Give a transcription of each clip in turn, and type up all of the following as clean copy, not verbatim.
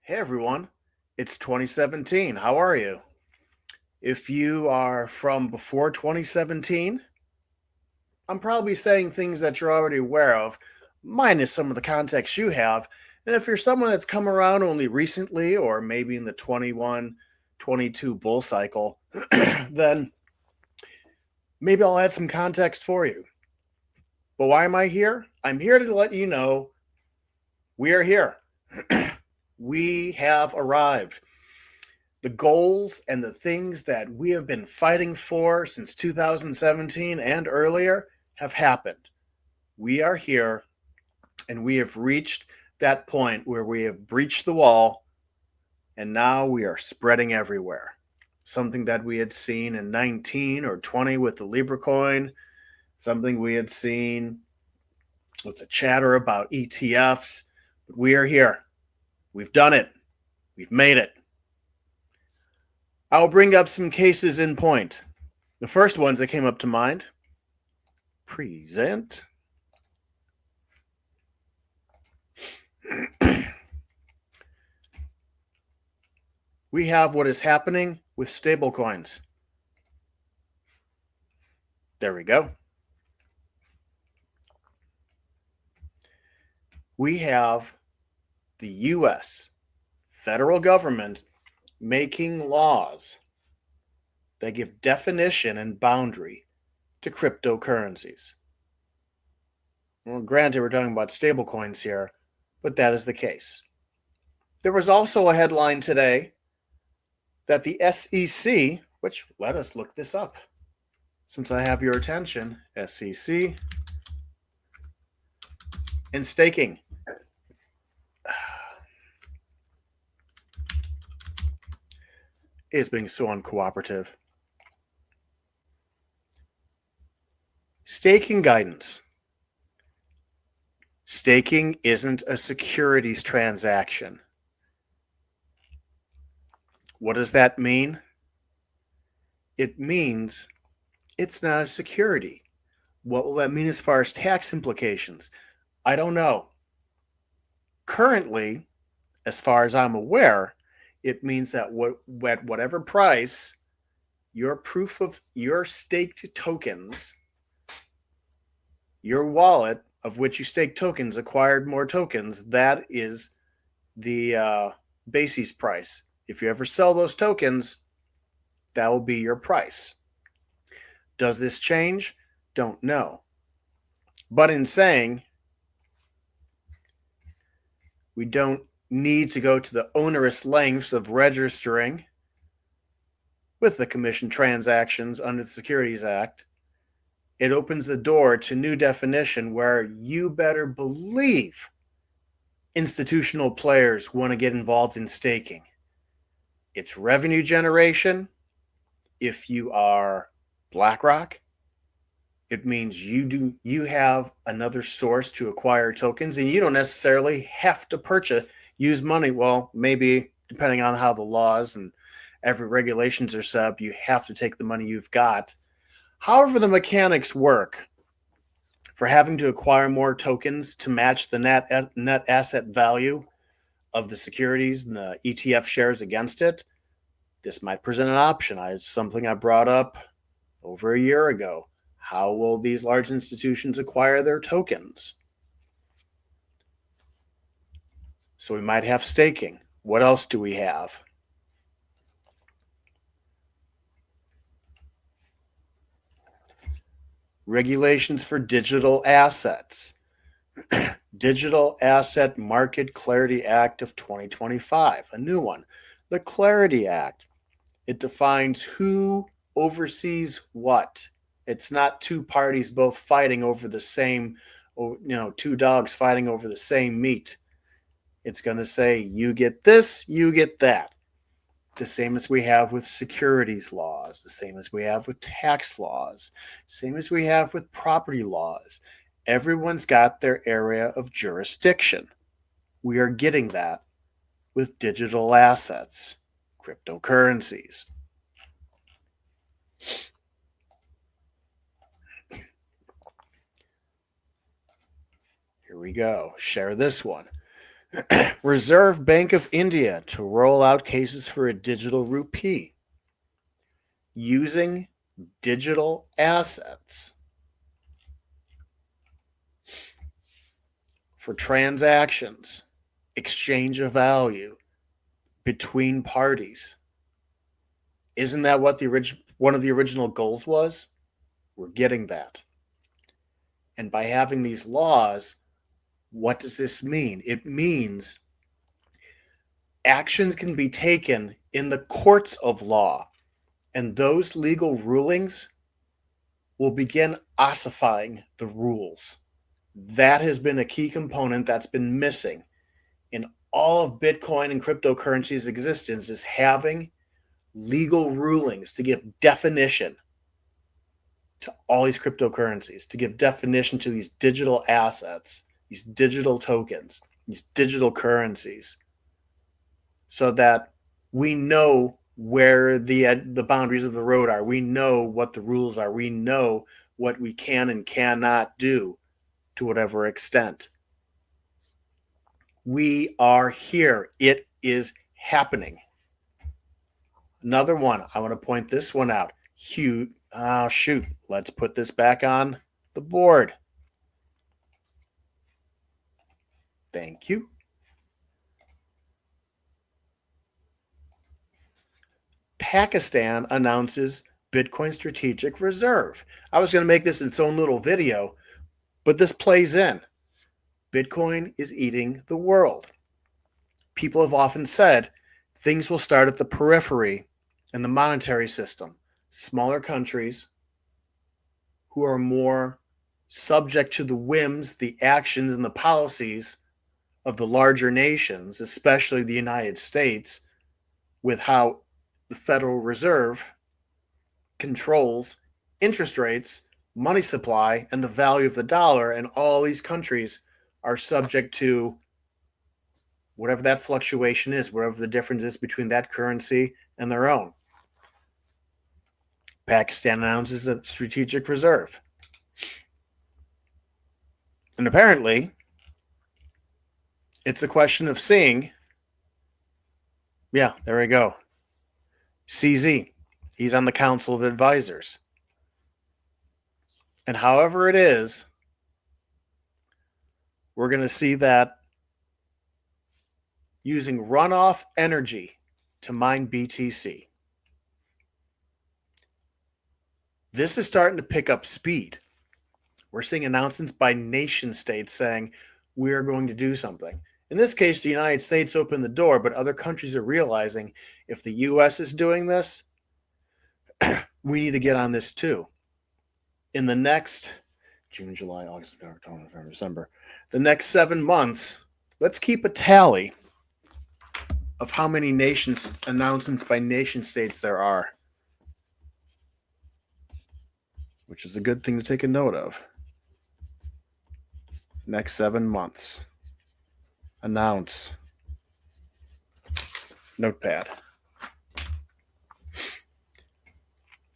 Hey everyone, it's 2017. How are you? If you are from before 2017, I'm probably saying things that you're already aware of, minus some of the context you have. And if you're someone that's come around only recently, or maybe in the 21, 22 bull cycle, then maybe I'll add some context for you. But why am I here? I'm here to let you know we are here. We have arrived. The goals and the things that we have been fighting for since 2017 and earlier have happened. We are here and we have reached that point where we have breached the wall and now we are spreading everywhere. Something that we had seen in 19 or 20 with the Libra coin, something we had seen with the chatter about ETFs. But we are here. We've done it. We've made it. I'll bring up some cases in point. The first ones that came up to mind. Present. We have what is happening with stablecoins. There we go. We have the US federal government making laws that give definition and boundary to cryptocurrencies. Well, granted, we're talking about stablecoins here, but that is the case. There was also a headline today that the SEC, which let us look this up since I have your attention, SEC and staking. Is being so uncooperative. Staking guidance. Staking isn't a securities transaction. What does that mean? It means it's not a security. What will that mean as far as tax implications? I don't know. Currently, as far as I'm aware, it means that at whatever price your proof of your staked tokens, your wallet of which you stake tokens, acquired more tokens, that is the basis price. If you ever sell those tokens, that will be your price. Does this change? Don't know. But in saying we don't need to go to the onerous lengths of registering with the commission transactions under the Securities Act, it opens the door to new definition where you better believe institutional players want to get involved in staking. It's revenue generation. If you are BlackRock, it means you have another source to acquire tokens, and you don't necessarily have to use money. Well, maybe depending on how the laws and every regulations are set up, you have to take the money you've got. However, the mechanics work for having to acquire more tokens to match the net asset value of the securities and the ETF shares against it, this might present an option. It's something I brought up over a year ago. How will these large institutions acquire their tokens? So we might have staking. What else do we have? Regulations for digital assets. Digital Asset Market Clarity Act of 2025, a new one. The Clarity Act. It defines who oversees what. It's not two parties both fighting over the same, two dogs fighting over the same meat. It's going to say, you get this, you get that. The same as we have with securities laws, the same as we have with tax laws, same as we have with property laws. Everyone's got their area of jurisdiction. We are getting that with digital assets, cryptocurrencies. Here we go. Share this one. Reserve Bank of India to roll out cases for a digital rupee using digital assets for transactions, exchange of value between parties. Isn't that what one of the original goals was? We're getting that. And by having these laws, what does this mean? It means actions can be taken in the courts of law, and those legal rulings will begin ossifying the rules. That has been a key component that's been missing in all of Bitcoin and cryptocurrency's existence, is having legal rulings to give definition to all these cryptocurrencies, to give definition to these digital assets, these digital tokens, these digital currencies, so that we know where the boundaries of the road are. We know what the rules are. We know what we can and cannot do to whatever extent. We are here. It is happening. Another one. I want to point this one out. Huge. Oh, shoot. Let's put this back on the board. Thank you. Pakistan announces Bitcoin strategic reserve. I was going to make this its own little video, but this plays in. Bitcoin is eating the world. People have often said things will start at the periphery in the monetary system. Smaller countries who are more subject to the whims, the actions, and the policies of the larger nations, especially the United States, with how the Federal Reserve controls interest rates, money supply, and the value of the dollar, and all these countries are subject to whatever that fluctuation is, whatever the difference is between that currency and their own. Pakistan announces a strategic reserve. And apparently, it's a question of seeing. Yeah, there we go. CZ. He's on the Council of Advisors. And however it is, we're going to see that using runoff energy to mine BTC. This is starting to pick up speed. We're seeing announcements by nation states saying we are going to do something. In this case, the United States opened the door, but other countries are realizing if the US is doing this, we need to get on this too. In the next June, July, August, September, October, November, December, the next 7 months, let's keep a tally of how many nations announcements by nation states there are, which is a good thing to take a note of. Next 7 months. Announce. Notepad.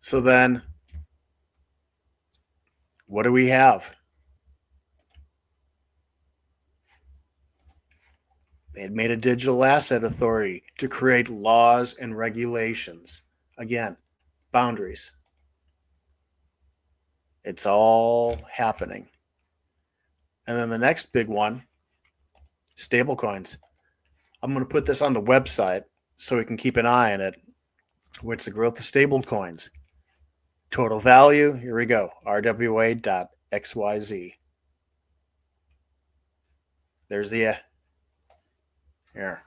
So then, what do we have? They had made a digital asset authority to create laws and regulations. Again, boundaries. It's all happening. And then the next big one, stablecoins. I'm going to put this on the website so we can keep an eye on it. What's the growth of stablecoins? Total value, here we go, rwa.xyz. There's the, here,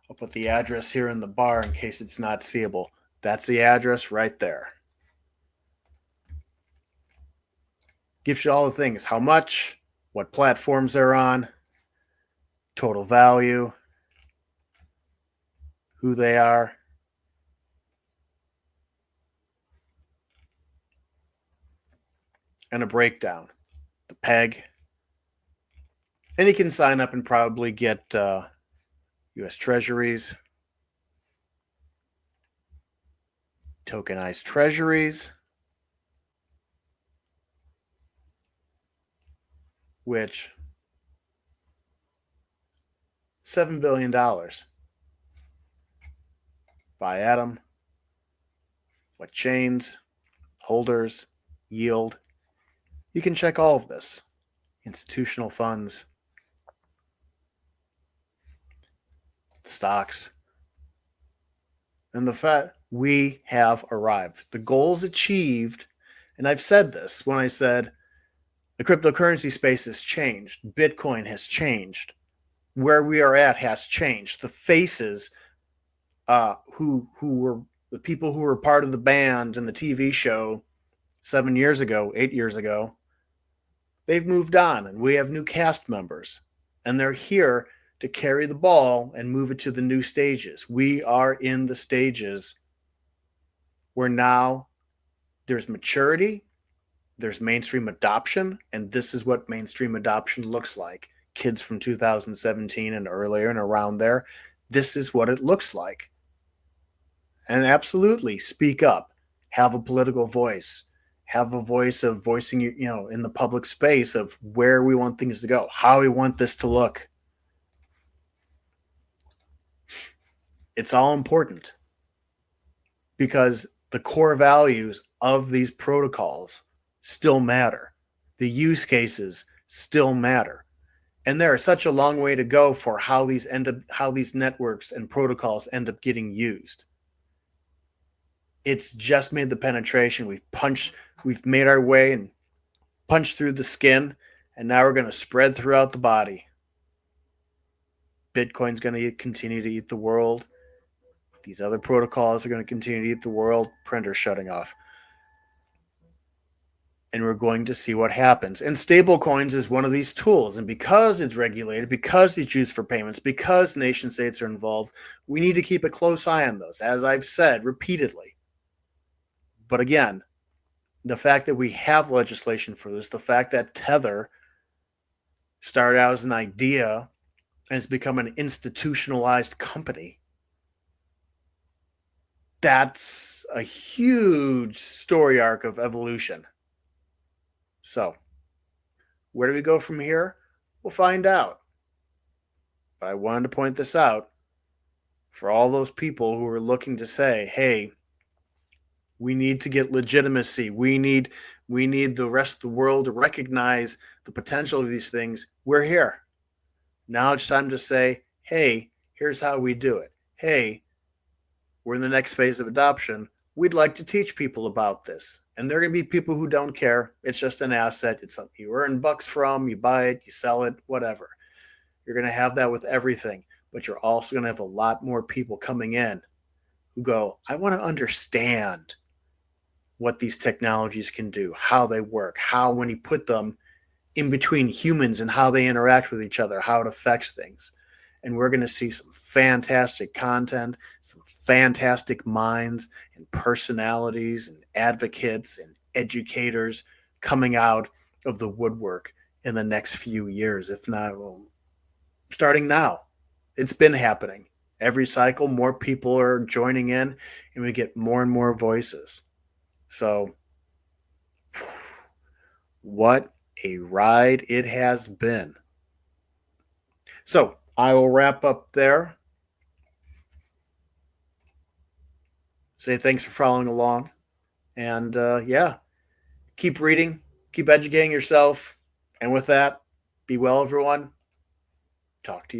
I'll put the address here in the bar in case it's not seeable. That's the address right there. Gives you all the things, how much, what platforms they're on, total value, who they are. And a breakdown, the peg. And you can sign up and probably get U.S. Treasuries, tokenized treasuries, which $7 billion by atom, what chains, holders, yield. You can check all of this. Institutional funds, stocks, and the fact we have arrived. The goals achieved, and I've said this when I said the cryptocurrency space has changed. Bitcoin has changed. Where we are at has changed. The faces who were the people who were part of the band and the TV show 7 years ago, 8 years ago, they've moved on, and we have new cast members, and they're here to carry the ball and move it to the new stages. We are in the stages where now there's maturity, there's mainstream adoption, and this is what mainstream adoption looks like. Kids from 2017 and earlier and around there, this is what it looks like. And absolutely speak up, have a political voice, have a voice of voicing, in the public space of where we want things to go, how we want this to look. It's all important because the core values of these protocols still matter. The use cases still matter. And there is such a long way to go for how these networks and protocols end up getting used. It's just made the penetration. We've made our way and punched through the skin, and now we're going to spread throughout the body. Bitcoin's going to continue to eat the world. These other protocols are going to continue to eat the world. Printer's shutting off. And we're going to see what happens. And stablecoins is one of these tools. And because it's regulated, because it's used for payments, because nation states are involved, we need to keep a close eye on those, as I've said repeatedly. But again, the fact that we have legislation for this, the fact that Tether started out as an idea and has become an institutionalized company, that's a huge story arc of evolution. So, where do we go from here? We'll find out. But I wanted to point this out for all those people who are looking to say, hey, we need to get legitimacy. We need the rest of the world to recognize the potential of these things. We're here. Now it's time to say, hey, here's how we do it. Hey, we're in the next phase of adoption. We'd like to teach people about this. And there are going to be people who don't care. It's just an asset. It's something you earn bucks from. You buy it, you sell it, whatever. You're going to have that with everything. But you're also going to have a lot more people coming in who go, I want to understand what these technologies can do, how they work, how when you put them in between humans and how they interact with each other, how it affects things. And we're going to see some fantastic content, some fantastic minds and personalities and advocates and educators coming out of the woodwork in the next few years, if not starting now. It's been happening. Every cycle, more people are joining in, and we get more and more voices. So, what a ride it has been. So, I will wrap up there. Say thanks for following along. And keep reading, keep educating yourself. And with that, be well, everyone. Talk to you.